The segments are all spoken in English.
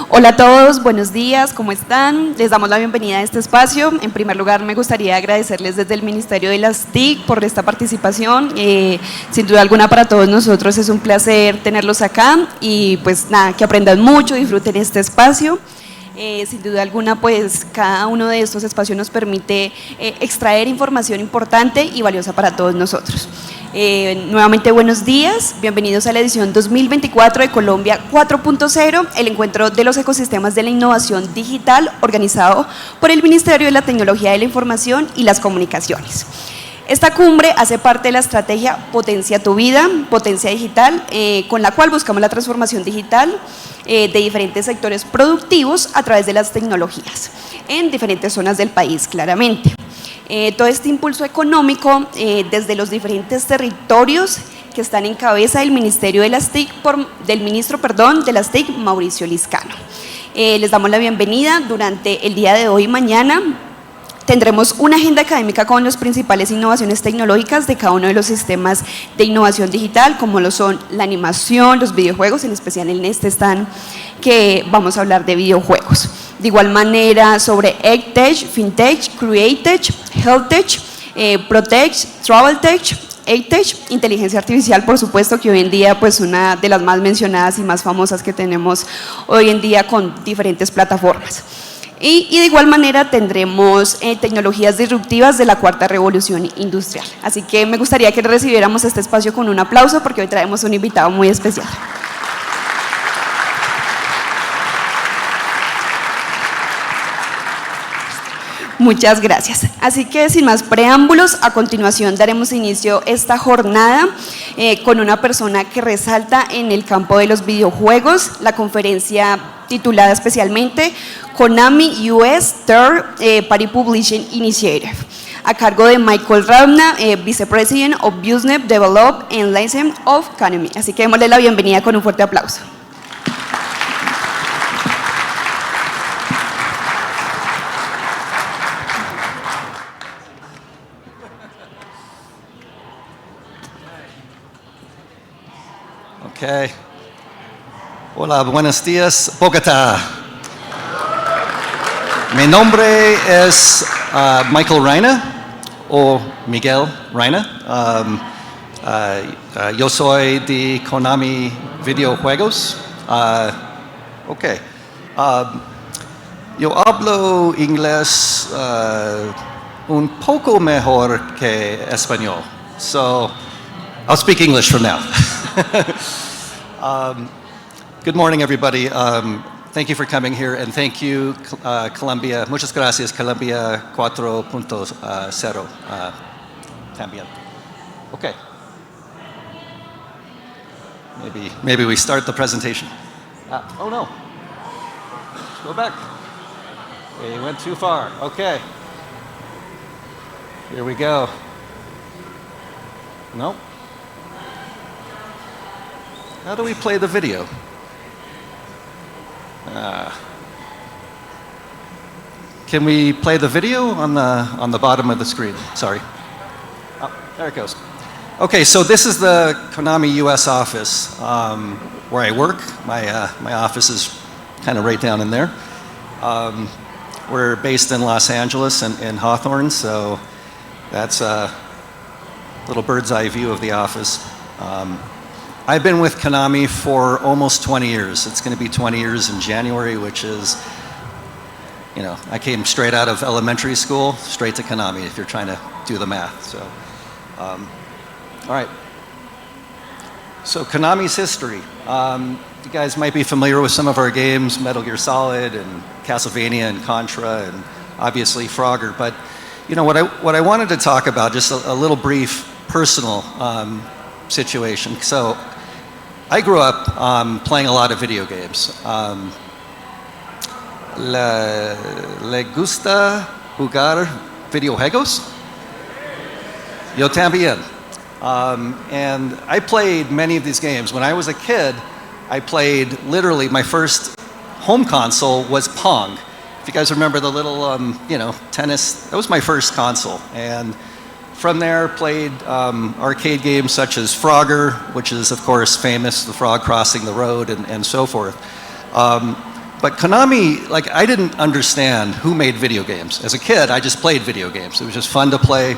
Hola a todos, buenos días, ¿cómo están? Les damos la bienvenida a este espacio. En primer lugar, me gustaría agradecerles desde el Ministerio de las TIC por esta participación. Sin duda alguna para todos nosotros es un placer tenerlos acá y pues nada, que aprendan mucho, disfruten este espacio. Sin duda alguna, pues cada uno de estos espacios nos permite extraer información importante y valiosa para todos nosotros. Nuevamente buenos días, bienvenidos a la edición 2024 de Colombia 4.0, el encuentro de los ecosistemas de la innovación digital organizado por el Ministerio de la Tecnología de la Información y las Comunicaciones. Esta cumbre hace parte de la estrategia Potencia tu Vida, Potencia Digital, con la cual buscamos la transformación digital de diferentes sectores productivos a través de las tecnologías en diferentes zonas del país, claramente. Todo este impulso económico desde los diferentes territorios que están en cabeza del Ministerio de las TIC, del ministro de las TIC, Mauricio Liscano. Les damos la bienvenida durante el día de hoy y mañana. Tendremos una agenda académica con las principales innovaciones tecnológicas de cada uno de los sistemas de innovación digital, como lo son la animación, los videojuegos, en especial en este stand que vamos a hablar de videojuegos. De igual manera sobre EdTech, FinTech, CreateTech, HealthTech, ProTech, TravelTech, EdTech, inteligencia artificial, por supuesto, que hoy en día pues una de las más mencionadas y más famosas que tenemos hoy en día con diferentes plataformas. Y de igual manera tendremos tecnologías disruptivas de la cuarta revolución industrial. Así que me gustaría que recibiéramos este espacio con un aplauso porque hoy traemos un invitado muy especial. Muchas gracias. Así que sin más preámbulos, a continuación daremos inicio a esta jornada con una persona que resalta en el campo de los videojuegos, la conferencia titulada especialmente Konami US Party Publishing Initiative, a cargo de Michael Rajna, Vice-President of Business Development and Licensing of Konami. Así que démosle la bienvenida con un fuerte aplauso. Okay. Hola, buenos días, Bogotá. Mi nombre es Michael Rajna, o Miguel Rajna. Yo soy de Konami Videojuegos. Yo hablo inglés un poco mejor que español. So, I'll speak English from now. Good morning, everybody. Thank you for coming here, and thank you, Colombia. Muchas gracias, Colombia 4.0. También. Okay. Maybe we start the presentation. Oh no. Go back. We went too far. Okay. Here we go. No. How do we play the video? Can we play the video on the bottom of the screen? Sorry. Oh, there it goes. Okay, so this is the Konami US office where I work. My office is kind of right down in there. We're based in Los Angeles and Hawthorne, so that's a little bird's eye view of the office. I've been with Konami for almost 20 years. It's going to be 20 years in January, which is, you know, I came straight out of elementary school, straight to Konami, if you're trying to do the math. So, all right. So Konami's history. You guys might be familiar with some of our games, Metal Gear Solid and Castlevania and Contra and obviously Frogger. But, you know, what I wanted to talk about, just a little brief personal situation. So, I grew up playing a lot of video games. ¿Le gusta jugar videojuegos? Yo también. And I played many of these games. When I was a kid, I played literally my first home console was Pong. If you guys remember the little, tennis, that was my first console. And from there, played arcade games such as Frogger, which is, of course, famous, the frog crossing the road, and so forth. But Konami, like, I didn't understand who made video games. As a kid, I just played video games. It was just fun to play.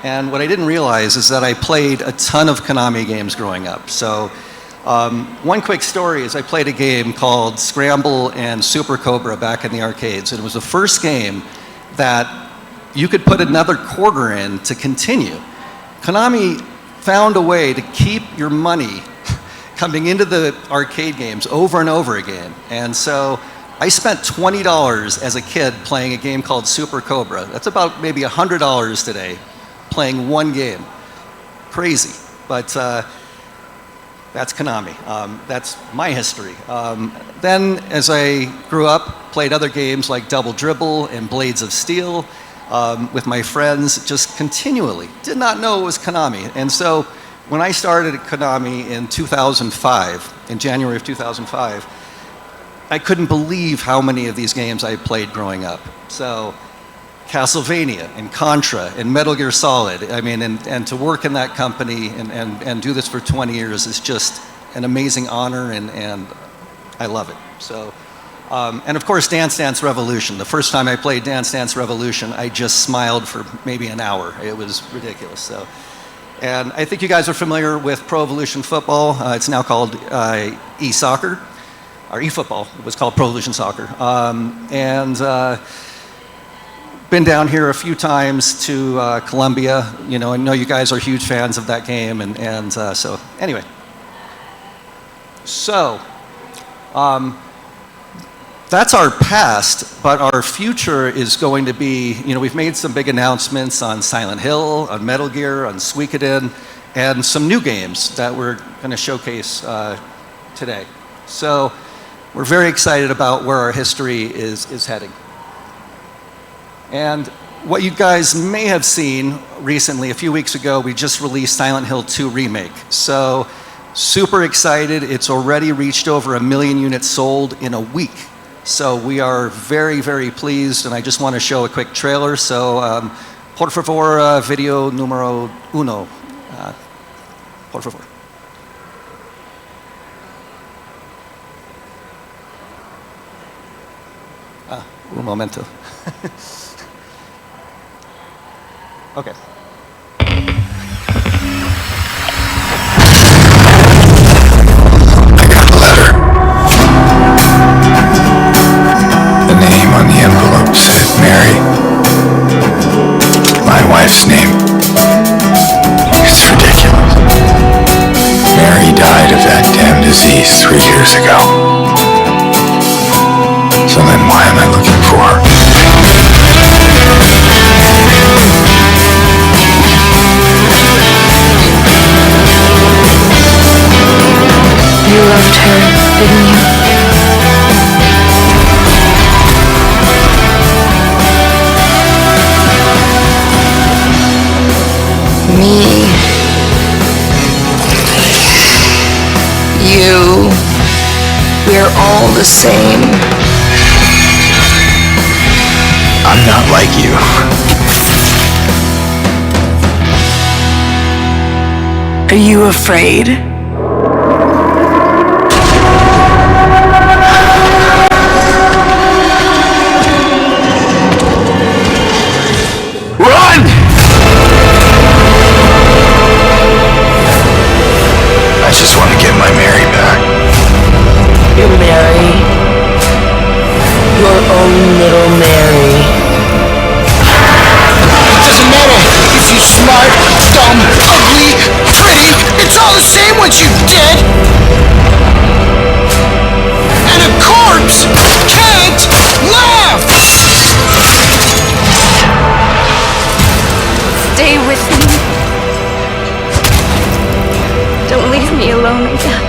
And what I didn't realize is that I played a ton of Konami games growing up. So one quick story is I played a game called Scramble and Super Cobra back in the arcades. And it was the first game that you could put another quarter in to continue. Konami found a way to keep your money coming into the arcade games over and over again. And so I spent $20 as a kid playing a game called Super Cobra. That's about maybe $100 today, playing one game. Crazy, but that's Konami. That's my history. Then as I grew up, played other games like Double Dribble and Blades of Steel with my friends, just continually. Did not know it was Konami. And so when I started at Konami in 2005, in January of 2005, I couldn't believe how many of these games I played growing up. So Castlevania and Contra and Metal Gear Solid, I mean, and to work in that company and do this for 20 years is just an amazing honor, and I love it. So, and of course, Dance Dance Revolution. The first time I played Dance Dance Revolution, I just smiled for maybe an hour. It was ridiculous. So, and I think you guys are familiar with Pro Evolution Football. It's now called e-soccer, or e-football. It was called Pro Evolution Soccer. Been down here a few times to Colombia. You know, I know you guys are huge fans of that game, and so anyway. So, that's our past, but our future is going to be, you know, we've made some big announcements on Silent Hill, on Metal Gear, on Suikoden, and some new games that we're going to showcase today. So we're very excited about where our history is heading. And what you guys may have seen recently, a few weeks ago, we just released Silent Hill 2 Remake. So super excited. It's already reached over 1 million units sold in a week. So we are very, very pleased, and I just want to show a quick trailer. So, por favor, video número uno. Por favor. Un momento. Okay. I got a letter. The name on the envelope said Mary. My wife's name. It's ridiculous. Mary died of that damn disease 3 years ago. So then why am I looking for her? You loved her, didn't you? Me. You. We're all the same. I'm not like you. Are you afraid? Run! I just want to get my Mary back. Your Mary. Your own little Mary. Doesn't matter if you're smart, dumb, ugly, pretty, it's all the same once you're dead. And a corpse can't laugh! Stay with me. Don't leave me alone again.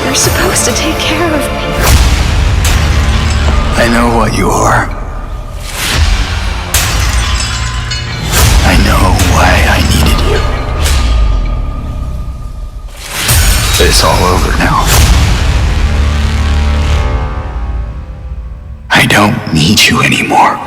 You're supposed to take care of me. I know what you are. I know why I needed you. But it's all over now. I don't need you anymore.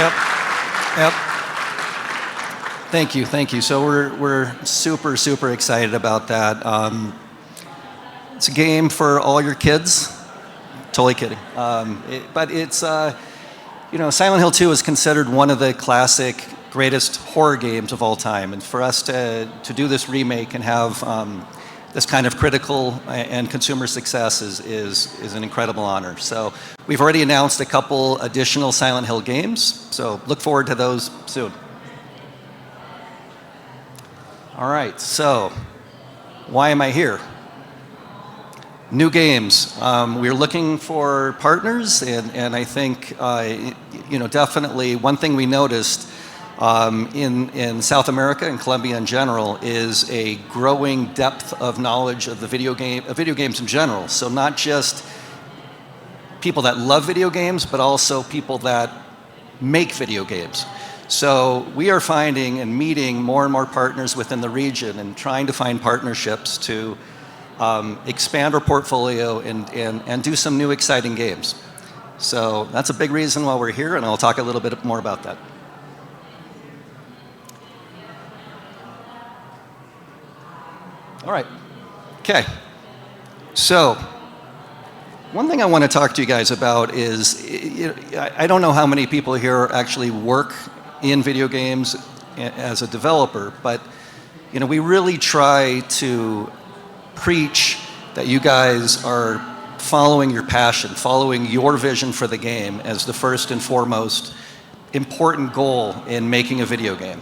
Yep. Yep. Thank you, thank you. So we're super, super excited about that. It's a game for all your kids. Totally kidding. But it's, you know, Silent Hill 2 is considered one of the classic, greatest horror games of all time. And for us to do this remake and have this kind of critical and consumer success is an incredible honor. So we've already announced a couple additional Silent Hill games, so look forward to those soon. All right, so why am I here? New games. We're looking for partners, and I think, you know, definitely one thing we noticed in South America and Colombia in general is a growing depth of knowledge of the video games in general. So not just people that love video games, but also people that make video games. So we are finding and meeting more and more partners within the region and trying to find partnerships to expand our portfolio and do some new exciting games. So that's a big reason why we're here, and I'll talk a little bit more about that. All right, okay. So one thing I want to talk to you guys about is, I don't know how many people here actually work in video games as a developer, but you know, we really try to preach that you guys are following your passion, following your vision for the game as the first and foremost important goal in making a video game.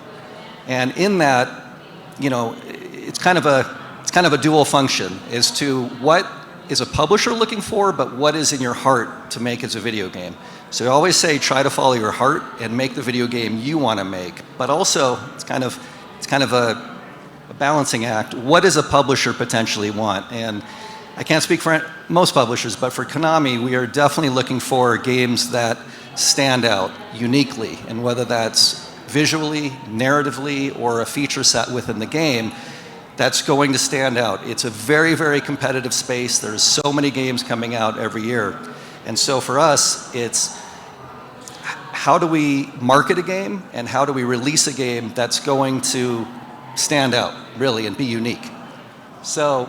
And in that, you know, it's kind of a dual function as to what is a publisher looking for, but what is in your heart to make as a video game. So I always say try to follow your heart and make the video game you want to make, but also it's kind of a balancing act. What does a publisher potentially want? And I can't speak for most publishers, but for Konami, we are definitely looking for games that stand out uniquely, and whether that's visually, narratively, or a feature set within the game, that's going to stand out. It's a very, very competitive space. There's so many games coming out every year. And so for us, it's how do we market a game and how do we release a game that's going to stand out, really, and be unique. So,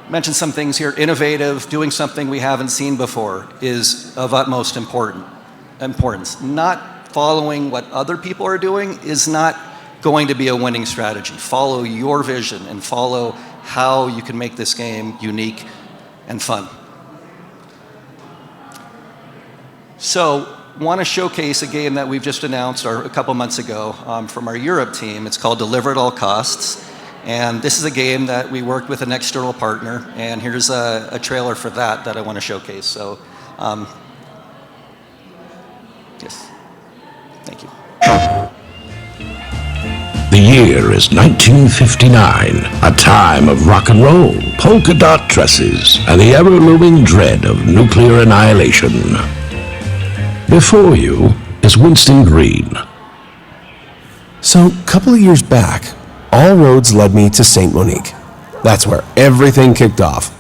mention some things here. Innovative, doing something we haven't seen before is of utmost importance. Not following what other people are doing is not going to be a winning strategy. Follow your vision and follow how you can make this game unique and fun. So, want to showcase a game that we've just announced a couple months ago from our Europe team. It's called Deliver at All Costs. And this is a game that we worked with an external partner. And here's a trailer for that I want to showcase. So, yes, thank you. The year is 1959, a time of rock and roll, polka dot dresses, and the ever-looming dread of nuclear annihilation. Before you is Winston Green. So, a couple of years back, all roads led me to St. Monique. That's where everything kicked off.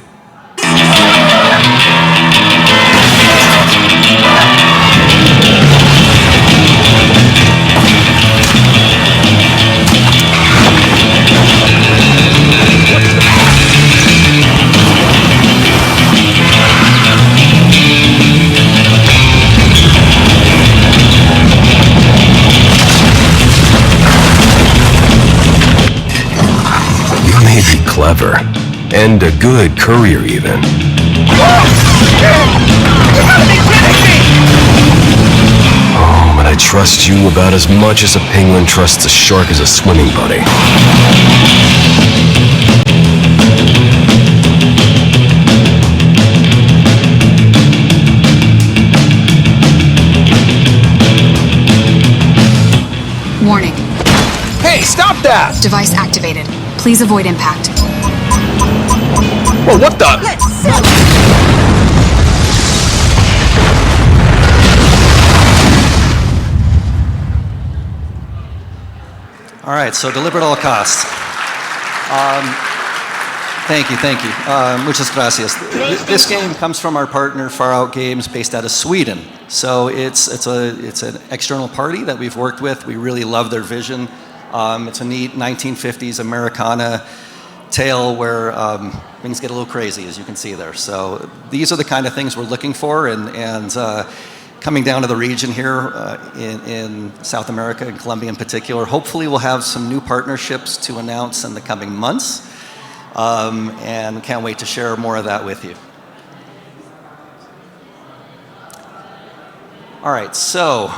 Clever. And a good courier, even. Oh, but I trust you about as much as a penguin trusts a shark as a swimming buddy. Warning. Hey, stop that! Device activated. Please avoid impact. Whoa, what the? All right, so Deliver at All Costs. Thank you, thank you. Muchas gracias. This game comes from our partner, Far Out Games, based out of Sweden. So it's an external party that we've worked with. We really love their vision. It's a neat 1950s Americana tale where things get a little crazy, as you can see there. So these are the kind of things we're looking for, and coming down to the region here in South America, in Colombia in particular, hopefully we'll have some new partnerships to announce in the coming months, and can't wait to share more of that with you. All right, so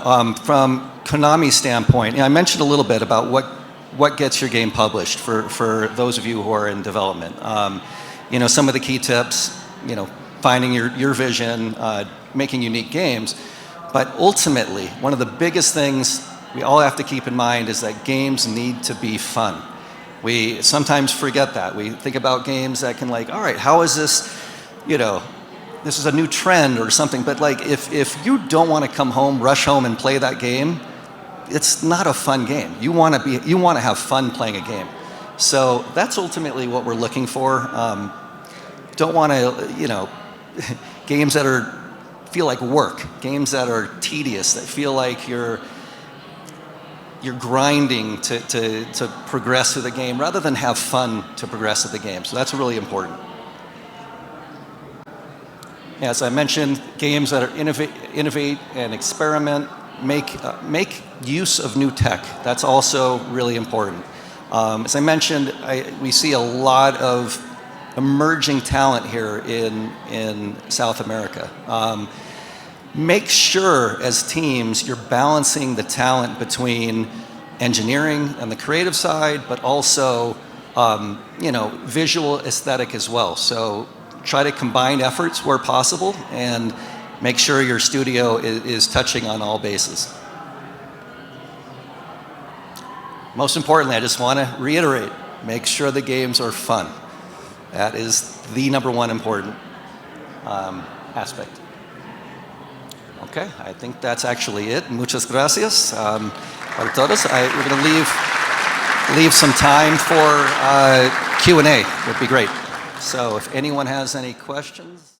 from Konami's standpoint, I mentioned a little bit about what gets your game published for those of you who are in development. Some of the key tips, finding your vision, making unique games. But ultimately, one of the biggest things we all have to keep in mind is that games need to be fun. We sometimes forget that. We think about games that can all right, how is this, this is a new trend or something, but if you don't want to come home, rush home and play that game, it's not a fun game. You want to have fun playing a game. So that's ultimately what we're looking for. Don't want to, games that feel like work, games that are tedious, that feel like you're grinding to progress through the game rather than have fun to progress through the game. So that's really important. As I mentioned, games that are innovate and experiment, make use of new tech. That's also really important. As I mentioned, we see a lot of emerging talent here in South America. Make sure as teams you're balancing the talent between engineering and the creative side, but also visual aesthetic as well. So try to combine efforts where possible and make sure your studio is touching on all bases. Most importantly, I just want to reiterate, make sure the games are fun. That is the number one important aspect. Okay, I think that's actually it. Muchas gracias para todos. We're going to leave some time for Q&A. Would be great. So if anyone has any questions.